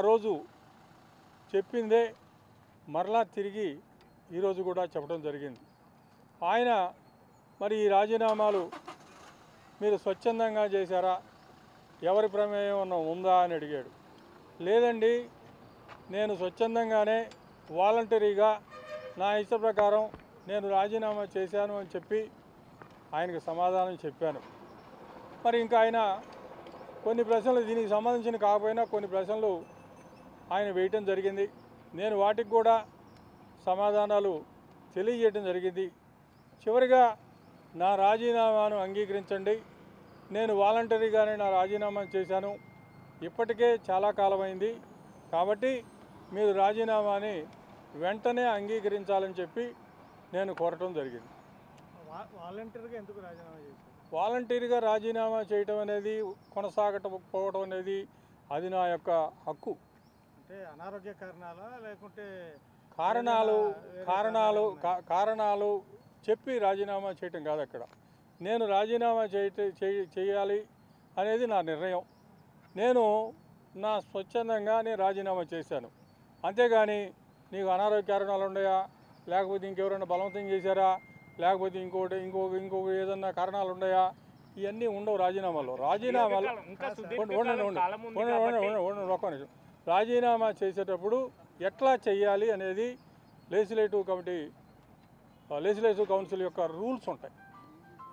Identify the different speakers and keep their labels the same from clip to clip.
Speaker 1: రోజు చెప్పిందే మరలా తిరిగి ఈరోజు కూడా చెప్పడం జరిగింది. ఆయన మరి ఈ రాజీనామాలు మీరు స్వచ్ఛందంగా చేశారా, ఎవరి ప్రమేయం ఉందా అని అడిగాడు. లేదండి, నేను స్వచ్ఛందంగానే వాలంటరీగా నా ఇష్ట ప్రకారం నేను రాజీనామా చేశాను అని చెప్పి ఆయనకు సమాధానం చెప్పాను. మరి ఇంకా ఆయన కొన్ని ప్రశ్నలు దీనికి సంబంధించిన కాకపోయినా కొన్ని ప్రశ్నలు ఆయన వేయటం జరిగింది. నేను వాటికి కూడా సమాధానాలు తెలియజేయడం జరిగింది. చివరిగా నా రాజీనామాను అంగీకరించండి, నేను వాలంటరీగానే నా రాజీనామా చేశాను, ఇప్పటికే చాలా కాలమైంది కాబట్టి మీరు రాజీనామాని వెంటనే అంగీకరించాలని చెప్పి నేను కోరటం జరిగింది.
Speaker 2: వాలంటీర్గా ఎందుకు రాజీనామా చేశారు?
Speaker 1: వాలంటీర్గా రాజీనామా చేయటం అనేది, కొనసాగకపోవడం అనేది అది నా యొక్క హక్కు.
Speaker 2: అంటే అనారోగ్య కారణాలా లేకుంటే
Speaker 1: కారణాలు చెప్పి రాజీనామా చేయటం కాదు. అక్కడ నేను రాజీనామా చేయాలి అనేది నా నిర్ణయం. నేను నా స్వచ్ఛందంగా నేను రాజీనామా చేశాను. అంతేగాని నీకు అనారోగ్య కారణాలు ఉన్నాయా, లేకపోతే ఇంకెవరైనా బలవంతం చేశారా, లేకపోతే ఇంకొక ఏదన్నా కారణాలు ఉన్నాయా, ఇవన్నీ ఉండవు రాజీనామాలో. రాజీనామా చేసేటప్పుడు ఎట్లా చేయాలి అనేది లెజిస్లేటివ్ కౌన్సిల్ యొక్క రూల్స్ ఉంటాయి.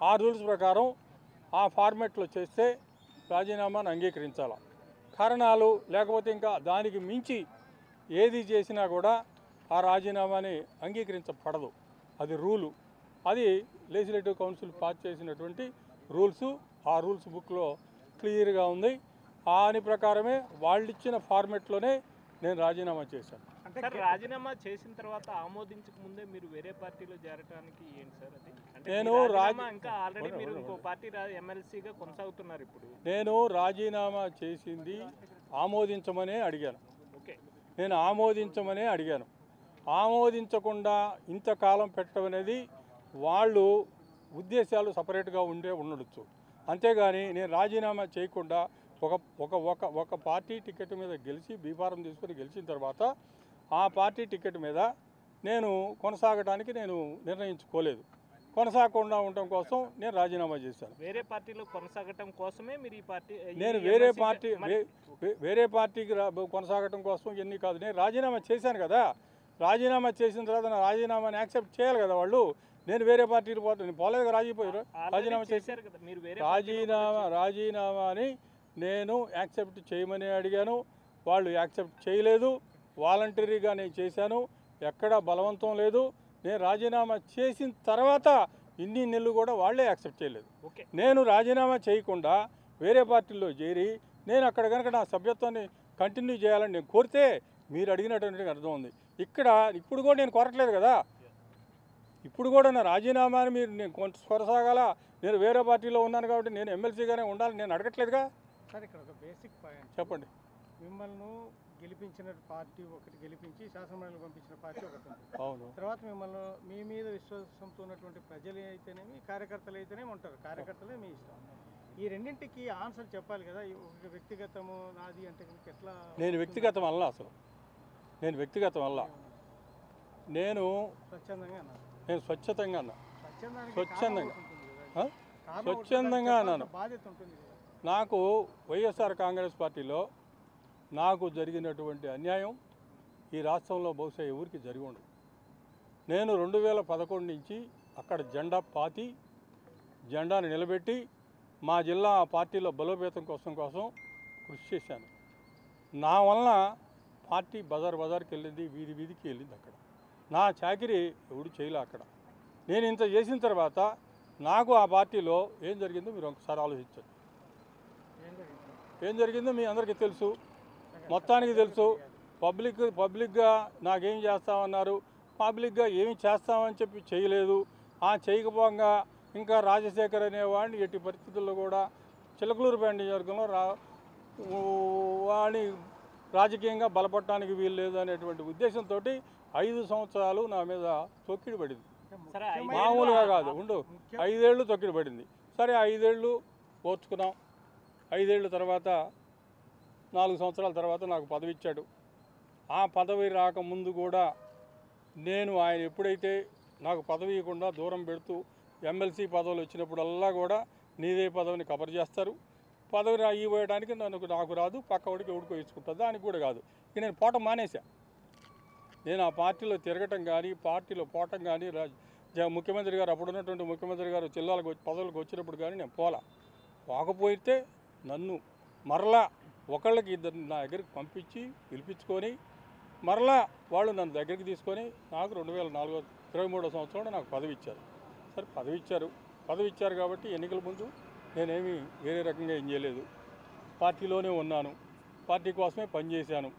Speaker 1: ఆ రూల్స్ ప్రకారం ఆ ఫార్మెట్లో చేస్తే రాజీనామాను అంగీకరించాలి. కారణాలు లేకపోతే ఇంకా దానికి మించి ఏది చేసినా కూడా ఆ రాజీనామాని అంగీకరించబడదు. అది రూలు. అది లెజిస్లేటివ్ కౌన్సిల్ పాస్ చేసినటువంటి రూల్స్. ఆ రూల్స్ బుక్లో క్లియర్గా ఉంది. దాని ప్రకారమే వాళ్ళు ఇచ్చిన ఫార్మెట్లోనే నేను రాజీనామా చేశాను.
Speaker 3: అంటే రాజీనామా చేసిన తర్వాత ఆమోదించక ముందే మీరు వేరే పార్టీలో చేరడానికి ఏంటి సార్ అది?
Speaker 1: నేను
Speaker 3: ఇంకా ఆల్రెడీ మీరు ఇంకో పార్టీ ఎమ్మెల్సీగా కొనసాగుతున్నారు. ఇప్పుడు
Speaker 1: నేను రాజీనామా చేసింది ఆమోదించమనే అడిగాను.
Speaker 3: ఓకే,
Speaker 1: నేను ఆమోదించమనే అడిగాను. ఆమోదించకుండా ఇంతకాలం పెట్టడం అనేది వాళ్ళు ఉద్దేశాలు సపరేట్గా ఉండొచ్చు. అంతేగాని నేను రాజీనామా చేయకుండా ఒక పార్టీ టికెట్ మీద గెలిచి బీఫారం తీసుకొని గెలిచిన తర్వాత ఆ పార్టీ టికెట్ మీద నేను కొనసాగడానికి నేను నిర్ణయించుకోలేదు. కొనసాగకుండా ఉండటం కోసం నేను రాజీనామా చేశాను.
Speaker 3: వేరే పార్టీలో కొనసాగటం కోసమే మీరు ఈ పార్టీ
Speaker 1: నేను వేరే పార్టీకి కొనసాగటం కోసం ఎన్ని కాదు, నేను రాజీనామా చేశాను కదా. రాజీనామా చేసిన తర్వాత నా రాజీనామాని యాక్సెప్ట్ చేయాలి కదా వాళ్ళు. నేను వేరే పార్టీకి పోలేదు కదా, రాజీనామా చేశారు కదా మీరు. రాజీనామాని నేను యాక్సెప్ట్ చేయమని అడిగాను, వాళ్ళు యాక్సెప్ట్ చేయలేదు. వాలంటరీగా నేను చేశాను, ఎక్కడా బలవంతం లేదు. నేను రాజీనామా చేసిన తర్వాత ఇన్ని నెలలు కూడా వాళ్ళే యాక్సెప్ట్ చేయలేదు. నేను రాజీనామా చేయకుండా వేరే పార్టీల్లో చేరి నేను అక్కడ కనుక నా సభ్యత్వాన్ని కంటిన్యూ చేయాలని నేను కోరితే మీరు అడిగినటువంటి అర్థం ఉంది. ఇప్పుడు కూడా నేను కోరట్లేదు కదా. ఇప్పుడు కూడా నా రాజీనామాని నేను కొనసాగాల, నేను వేరే పార్టీలో ఉన్నాను కాబట్టి నేను ఎమ్మెల్సీగానే ఉండాలి నేను అడగట్లేదుగా.
Speaker 2: సార్ ఇక్కడ ఒక బేసిక్ పాయింట్
Speaker 1: చెప్పండి.
Speaker 2: మిమ్మల్ని గెలిపించిన పార్టీ ఒకటి, గెలిపించి శాసనమండలికి పంపించిన పార్టీ ఒకటి ఉంది.
Speaker 1: అవును.
Speaker 2: తర్వాత మిమ్మల్ని మీ మీద విశ్వాసంతో ఉన్నటువంటి ప్రజలు అయితేనేమి కార్యకర్తలు అయితేనేమి ఉంటారు. కార్యకర్తలే మీ ఇష్టం. ఈ రెండింటికి ఆన్సర్ చెప్పాలి కదా. ఒక వ్యక్తిగతము నాది అంటే ఎట్లా?
Speaker 1: నేను వ్యక్తిగతం వల్ల అసలు నేను వ్యక్తిగతం వల్ల నేను స్వచ్ఛతంగా అన్నా. స్వచ్ఛందంగా అన్నాను.
Speaker 2: బాధ్యత ఉంటుంది.
Speaker 1: నాకు వైఎస్ఆర్ కాంగ్రెస్ పార్టీలో నాకు జరిగినటువంటి అన్యాయం ఈ రాష్ట్రంలో బహుశా ఎవరికి జరిగి ఉండదు. నేను 2011 నుంచి అక్కడ జెండా పాతి జెండాను నిలబెట్టి మా జిల్లా పార్టీలో బలోపేతం కోసం కృషి చేశాను. నా వలన పార్టీ బజార్కి వెళ్ళింది, వీధికి వెళ్ళింది. అక్కడ నా చాకిరీ ఎవడు చేయలే. అక్కడ నేను ఇంత చేసిన తర్వాత నాకు ఆ పార్టీలో ఏం జరిగిందో మీరు ఒకసారి ఆలోచించండి. ఏం జరిగిందో మీ అందరికీ తెలుసు, మొత్తానికి తెలుసు. పబ్లిక్గా నాకేం చేస్తామన్నారు, పబ్లిక్గా ఏమి చేస్తామని చెప్పి చేయలేదు. చేయకపోగా ఇంకా రాజశేఖర్ అనేవాడిని ఎట్టి పరిస్థితుల్లో కూడా చిలకలూరుపేట నియోజకవర్గంలో వాడిని రాజకీయంగా బలపడటానికి వీలు లేదు అనేటువంటి ఉద్దేశంతో 5 సంవత్సరాలు నా మీద తొక్కిడి పడింది. మామూలుగా కాదు, 5 ఏళ్ళు తొక్కిడి పడింది. సరే 5 ఏళ్ళు ఓర్చుకున్నాం. 5 ఏళ్ళ తర్వాత 4 సంవత్సరాల తర్వాత నాకు పదవి ఇచ్చాడు. ఆ పదవి రాకముందు కూడా నేను ఆయన ఎప్పుడైతే నాకు పదవి ఇవ్వకుండా దూరం పెడుతూ ఎమ్మెల్సీ పదవులు వచ్చినప్పుడల్లా కూడా నీదే పదవిని కవర్ చేస్తారు, పదవి ఇవ్వడానికి నాకు రాదు, పక్కవాడికి ఎవడికో ఇచ్చుకుంటుంది, దానికి కూడా కాదు. ఇక నేను పోవటం మానేశా. నేను ఆ పార్టీలో తిరగటం కానీ పార్టీలో పోవటం కానీ ముఖ్యమంత్రి గారు అప్పుడు ఉన్నటువంటి ముఖ్యమంత్రి గారు జిల్లాలకు పదవులకు వచ్చినప్పుడు కానీ నేను పోకపోతే నన్ను మరలా ఒకళ్ళకి ఇద్దరు నా దగ్గరికి పంపించి పిలిపించుకొని మరలా వాళ్ళు నన్ను దగ్గరికి తీసుకొని నాకు 2023 సంవత్సరంలో నాకు పదవి ఇచ్చారు. సరే పదవి ఇచ్చారు కాబట్టి ఎన్నికల ముందు నేనేమి వేరే రకంగా ఏం చేయలేదు, పార్టీలోనే ఉన్నాను, పార్టీ కోసమే పనిచేశాను.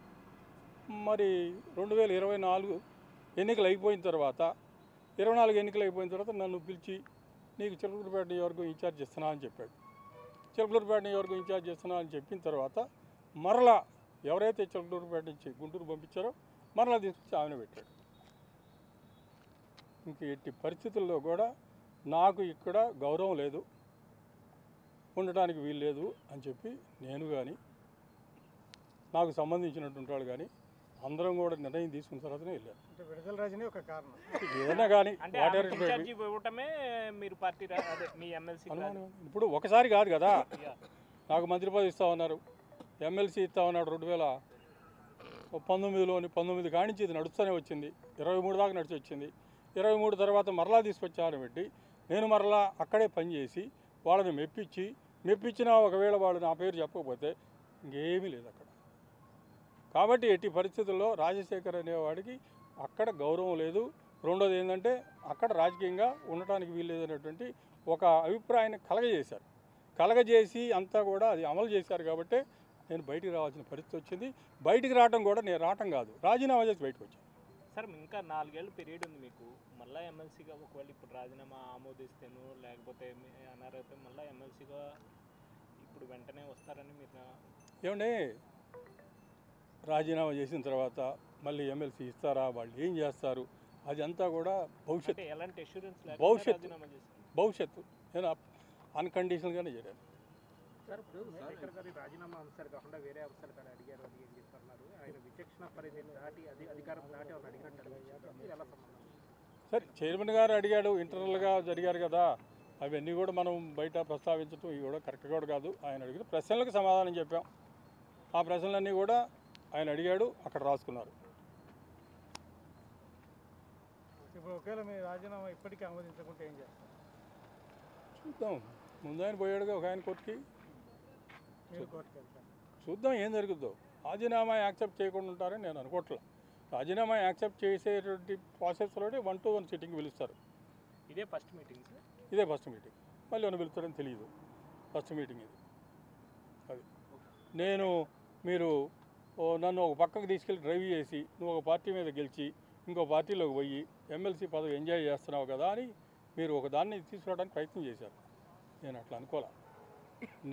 Speaker 1: మరి 2024 ఎన్నికలు అయిపోయిన తర్వాత 24 ఎన్నికలు అయిపోయిన తర్వాత నన్ను పిలిచి నీకు చిలకలూరిపేట నియోజకవర్గం ఇన్ఛార్జ్ ఇస్తున్నా అని చెప్పాడు. చిలకలూరిపేట నియోజకవర్గం ఇన్ఛార్జ్ ఇస్తున్నా అని చెప్పిన తర్వాత మరలా ఎవరైతే చిలకలూరిపేట నుంచి గుంటూరు పంపించారో మరలా తీసుకొచ్చి ఆమెను పెట్టాడు. ఇంక ఎట్టి పరిస్థితుల్లో కూడా నాకు ఇక్కడ గౌరవం లేదు, ఉండటానికి వీలు లేదు అని చెప్పి నేను కానీ నాకు సంబంధించినటువంటి వాళ్ళు కానీ అందరం కూడా నిర్ణయం తీసుకున్న తర్వాతనే వెళ్ళారు.
Speaker 2: అంటే విడుదల రాజనే ఒక కారణం
Speaker 1: ఏదైనా కానీ ఇప్పుడు ఒకసారి కాదు కదా, నాకు మంత్రి పదవి ఇస్తా ఉన్నారు, ఎమ్మెల్సీ ఇస్తా ఉన్నాడు 2019 కానించి ఇది నడుస్తూనే వచ్చింది, 23 దాకా నడిచి వచ్చింది. 23 తర్వాత మరలా తీసుకొచ్చాను పెట్టి నేను మరలా అక్కడే పనిచేసి వాళ్ళని మెప్పించినా ఒకవేళ వాళ్ళు నా పేరు చెప్పకపోతే ఇంకేమీ లేదు అక్కడ. కాబట్టి ఎట్టి పరిస్థితుల్లో రాజశేఖర్ అనేవాడికి అక్కడ గౌరవం లేదు. రెండోది ఏంటంటే అక్కడ రాజకీయంగా ఉండటానికి వీల్లేదనేటువంటి ఒక అభిప్రాయాన్ని కలగజేసి అంతా కూడా అది అమలు చేశారు. కాబట్టి నేను బయటికి రావాల్సిన పరిస్థితి వచ్చింది. బయటికి రావడం కూడా నేను రావటం కాదు, రాజీనామా చేసి బయటకు వచ్చాను.
Speaker 3: సార్ ఇంకా 4 ఏళ్ళ పీరియడ్ ఉంది మీకు, మళ్ళీ ఎమ్మెల్సీగా ఒకవేళ ఇప్పుడు రాజీనామా ఆమోదిస్తేను లేకపోతే అనారైతే మళ్ళీ ఎమ్మెల్సీగా ఇప్పుడు వెంటనే వస్తారని మీరు
Speaker 1: ఏమండి, రాజీనామా చేసిన తర్వాత మళ్ళీ ఎమ్మెల్సీ ఇస్తారా, వాళ్ళు ఏం చేస్తారు, అది అంతా కూడా భవిష్యత్తు.
Speaker 3: ఎలాంటి అష్యూరెన్స్
Speaker 1: భవిష్యత్తు నేను అన్కండిషనల్గానే చేరాను.
Speaker 4: సార్ ఇప్పుడు స్పీకర్ గారి రాజీనామా అంశాలు కాకుండా వేరే అంశాలు కానీ అడిగారు అని ఏం చెప్తున్నారు, ఆయన విచక్షణ పరిధిని దాటి అధికారం దాటి వాళ్ళు అడిగినట్టు ఎలా సంబంధం?
Speaker 1: సరే, చైర్మన్ గారు అడిగాడు, ఇంటర్నల్గా జరిగారు కదా, అవన్నీ కూడా మనం బయట ప్రస్తావించడం ఇవి కూడా కరెక్ట్ కూడా కాదు. ఆయన అడిగిన ప్రశ్నలకు సమాధానం చెప్పాం. ఆ ప్రశ్నలన్నీ కూడా ఆయన అడిగాడు, అక్కడ రాసుకున్నారు.
Speaker 2: ఇప్పుడు ఒకవేళ మీ రాజీనామా ఇప్పటికీ ఆమోదించకుంటే ఏం చేస్తారు?
Speaker 1: చూద్దాం, ముందు ఆయన పోయాడుగా ఒక ఆయన కోర్టుకి,
Speaker 2: మీరు కోర్టుకి వెళ్తారు,
Speaker 1: చూద్దాం ఏం జరుగుద్దో. రాజీనామా యాక్సెప్ట్ చేయకుండా ఉంటారని నేను అనుకోవట్లే. రాజీనామా యాక్సెప్ట్ చేసేటువంటి ప్రాసెస్లోనే 1-to-1 సిట్టింగ్ పిలుస్తారు.
Speaker 3: ఇదే ఫస్ట్ మీటింగ్ సార్?
Speaker 1: ఇదే ఫస్ట్ మీటింగ్, మళ్ళీ ఏమైనా పిలుస్తారని తెలియదు. ఫస్ట్ మీటింగ్ ఇది. అది మీరు నన్ను ఒక పక్కకు తీసుకెళ్ళి డ్రైవ్ చేసి నువ్వు ఒక పార్టీ మీద గెలిచి ఇంకో పార్టీలోకి పోయి ఎమ్మెల్సీ పదవి ఎంజాయ్ చేస్తున్నావు కదా అని మీరు ఒక దాన్ని తీసుకురావడానికి ప్రయత్నం చేశారు. నేను అట్లా అనుకోలే.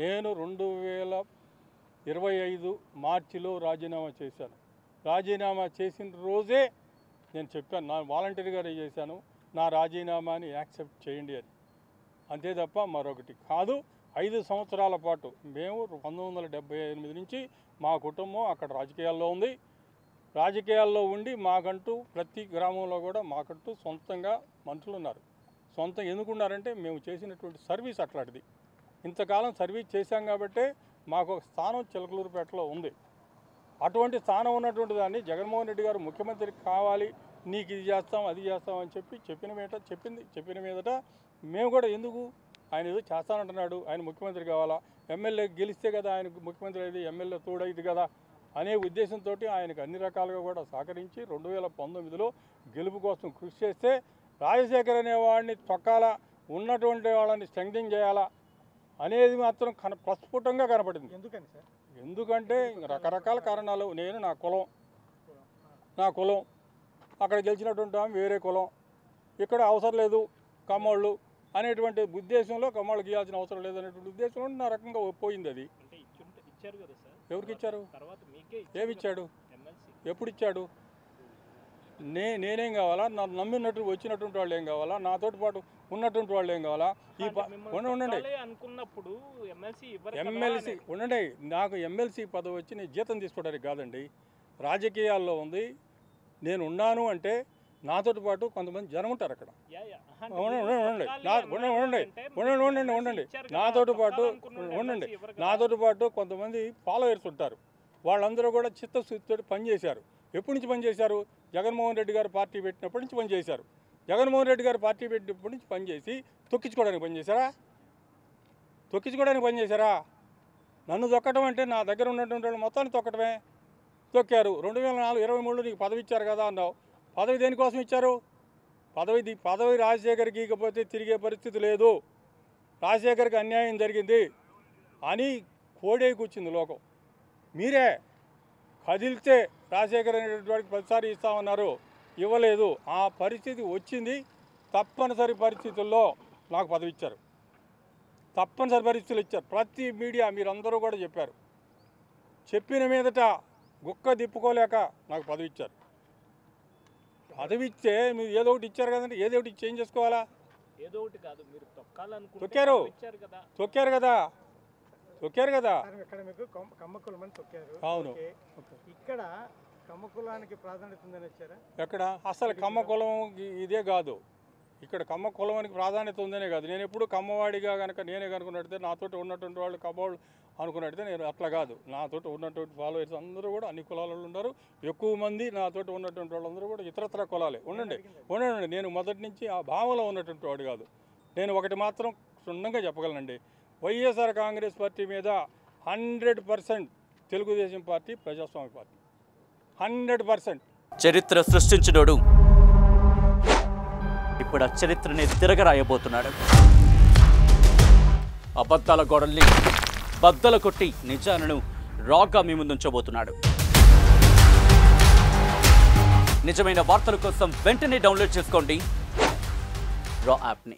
Speaker 1: నేను 2025 మార్చిలో రాజీనామా చేశాను. రాజీనామా చేసిన రోజే నేను చెప్పాను, నా వాలంటీర్గానే చేశాను, నా రాజీనామాని యాక్సెప్ట్ చేయండి అని. అంతే తప్ప మరొకటి కాదు. 5 సంవత్సరాల పాటు మేము 1978 నుంచి మా కుటుంబం అక్కడ రాజకీయాల్లో ఉంది. రాజకీయాల్లో ఉండి మాకంటూ ప్రతి గ్రామంలో కూడా మాకంటూ సొంతంగా మనుషులు ఉన్నారు. సొంతం ఎందుకున్నారంటే మేము చేసినటువంటి సర్వీస్ అట్లాంటిది. ఇంతకాలం సర్వీస్ చేశాం కాబట్టే మాకు ఒక స్థానం చిలకలూరుపేటలో ఉంది. అటువంటి స్థానం ఉన్నటువంటి దాన్ని జగన్మోహన్ రెడ్డి గారు ముఖ్యమంత్రి కావాలి, నీకు ఇది చేస్తాం అది చేస్తాం అని చెప్పిన మీదట మేము కూడా ఎందుకు, ఆయన ఏదో చేస్తానంటున్నాడు, ఆయన ముఖ్యమంత్రి కావాలా, ఎమ్మెల్యే గెలిస్తే కదా ఆయనకు ముఖ్యమంత్రి అయింది, ఎమ్మెల్యే తోడైంది కదా అనే ఉద్దేశంతో ఆయనకు అన్ని రకాలుగా కూడా సహకరించి 2019లో గెలుపు కోసం కృషి చేస్తే రాజశేఖర్ అనేవాడిని తొక్కాలా, ఉన్నటువంటి వాళ్ళని స్ట్రెంగ్థింగ్ చేయాలా అనేది మాత్రం ప్రస్ఫుటంగా కనపడింది.
Speaker 2: ఎందుకని సార్?
Speaker 1: ఎందుకంటే రకరకాల కారణాలు. నేను నా కులం అక్కడ గెలిచినటువంటి ఆమె వేరే కులం, ఇక్కడ అవసరం లేదు కమ్మోళ్ళు అనేటువంటి ఉద్దేశంలో, కమ్మోళ్ళకి ఇవ్వాల్సిన అవసరం లేదనేటువంటి ఉద్దేశంలో నా రకంగా పోయింది. అది
Speaker 3: ఇచ్చారు కదా సార్?
Speaker 1: ఎవరికి ఇచ్చారు?
Speaker 3: తర్వాత మీకే
Speaker 1: ఏమి ఇచ్చాడు?
Speaker 3: ఎమ్మెల్సీ
Speaker 1: ఎప్పుడు ఇచ్చాడు? నేనేం కావాలా, నన్ను నమ్మినట్టు వచ్చినటువంటి వాళ్ళు ఏం కావాలా, నాతో పాటు ఉన్నటువంటి వాళ్ళు ఏం కావాలా? ఉండండి
Speaker 3: అనుకున్నప్పుడు
Speaker 1: ఎమ్మెల్సీ ఉండండి. నాకు ఎమ్మెల్సీ పదవి వచ్చి నేను జీతం తీసుకోవడానికి కాదండి, రాజకీయాల్లో ఉంది. నేను ఉన్నాను అంటే నాతో పాటు కొంతమంది జనం ఉంటారు అక్కడ. ఉండండి నాతో పాటు కొంతమంది ఫాలోవర్స్ ఉంటారు. వాళ్ళందరూ కూడా చిత్తశుద్ధితో పనిచేశారు. ఎప్పటి నుంచి పనిచేశారు? జగన్మోహన్ రెడ్డి గారు పార్టీ పెట్టినప్పటి నుంచి పనిచేశారు. జగన్మోహన్ రెడ్డి గారు పార్టీ పెట్టినప్పటి నుంచి పనిచేసి తొక్కించుకోవడానికి పనిచేశారా? నన్ను తొక్కడం అంటే నా దగ్గర ఉన్నటువంటి వాళ్ళు మొత్తాన్ని తొక్కడమే. తొక్కారు. 2023 నీకు పదవి ఇచ్చారు కదా అన్నావు. పదవి దేనికోసం ఇచ్చారు? పదవి రాజశేఖర్కి ఇకపోతే తిరిగే పరిస్థితి లేదు, రాజశేఖర్కి అన్యాయం జరిగింది అని కోడే కూర్చుంది లోకం. మీరే కదిలితే రాజశేఖర్ అనేటువంటి వాడికి 10సారి ఇస్తామన్నారు, ఇవ్వలేదు. ఆ పరిస్థితి వచ్చింది. తప్పనిసరి పరిస్థితుల్లో నాకు పదవి ఇచ్చారు. తప్పనిసరి పరిస్థితులు ఇచ్చారు. ప్రతి మీడియా మీరందరూ కూడా చెప్పారు. చెప్పిన మీదట గుక్క దిప్పుకోలేక నాకు పదవి ఇచ్చారు. పదవి ఇస్తే మీరు ఏదో ఒకటి ఇచ్చారు కదండి, ఏదో ఒకటి చేంజ్ చేసుకోవాలా?
Speaker 3: ఏదో ఒకటి కాదు, మీరు
Speaker 1: తొక్కారు కదా.
Speaker 2: ఇక్కడ మీకు కమ్మకులం అని తొక్కారు.
Speaker 1: అవును.
Speaker 2: ఇక్కడ కమ్మకులానికి ప్రాధాన్యత ఉందని వచ్చారా?
Speaker 1: ఎక్కడ అసలు కమ్మ కులం ఇదే కాదు. ఇక్కడ కమ్మ కులానికి ప్రాధాన్యత ఉందనే కాదు. నేను ఎప్పుడు కమ్మవాడిగా కనుక నేనే కనుకున్నట్టే నాతోటి ఉన్నటువంటి వాళ్ళు కమ్మవాళ్ళు అనుకున్నట్టే నేను అట్లా కాదు. నాతోటి ఉన్నటువంటి ఫాలోవర్స్ అందరూ కూడా అన్ని కులాలలో ఉన్నారు. ఎక్కువ మంది నాతోటి ఉన్నటువంటి వాళ్ళందరూ కూడా ఇతరత్ర కులాలే. ఉండండి. నేను మొదటి నుంచి ఆ భావంలో ఉన్నటువంటి వాడు కాదు. నేను ఒకటి మాత్రం క్షుణ్ణంగా చెప్పగలనండి, వైఎస్ఆర్ కాంగ్రెస్ పార్టీ మీద 100% తెలుగుదేశం పార్టీ ప్రజాస్వామ్య పార్టీ 100%.
Speaker 5: చరిత్ర సృష్టించినోడు ఇప్పుడు ఆ చరిత్రని తిరగరాయబోతున్నాడు. అబద్ధాల గోడల్ని బద్దల కొట్టి నిజాలను రాగా మీ ముందుంచబోతున్నాడు. నిజమైన వార్తల కోసం వెంటనే డౌన్లోడ్ చేసుకోండి రా యాప్ని.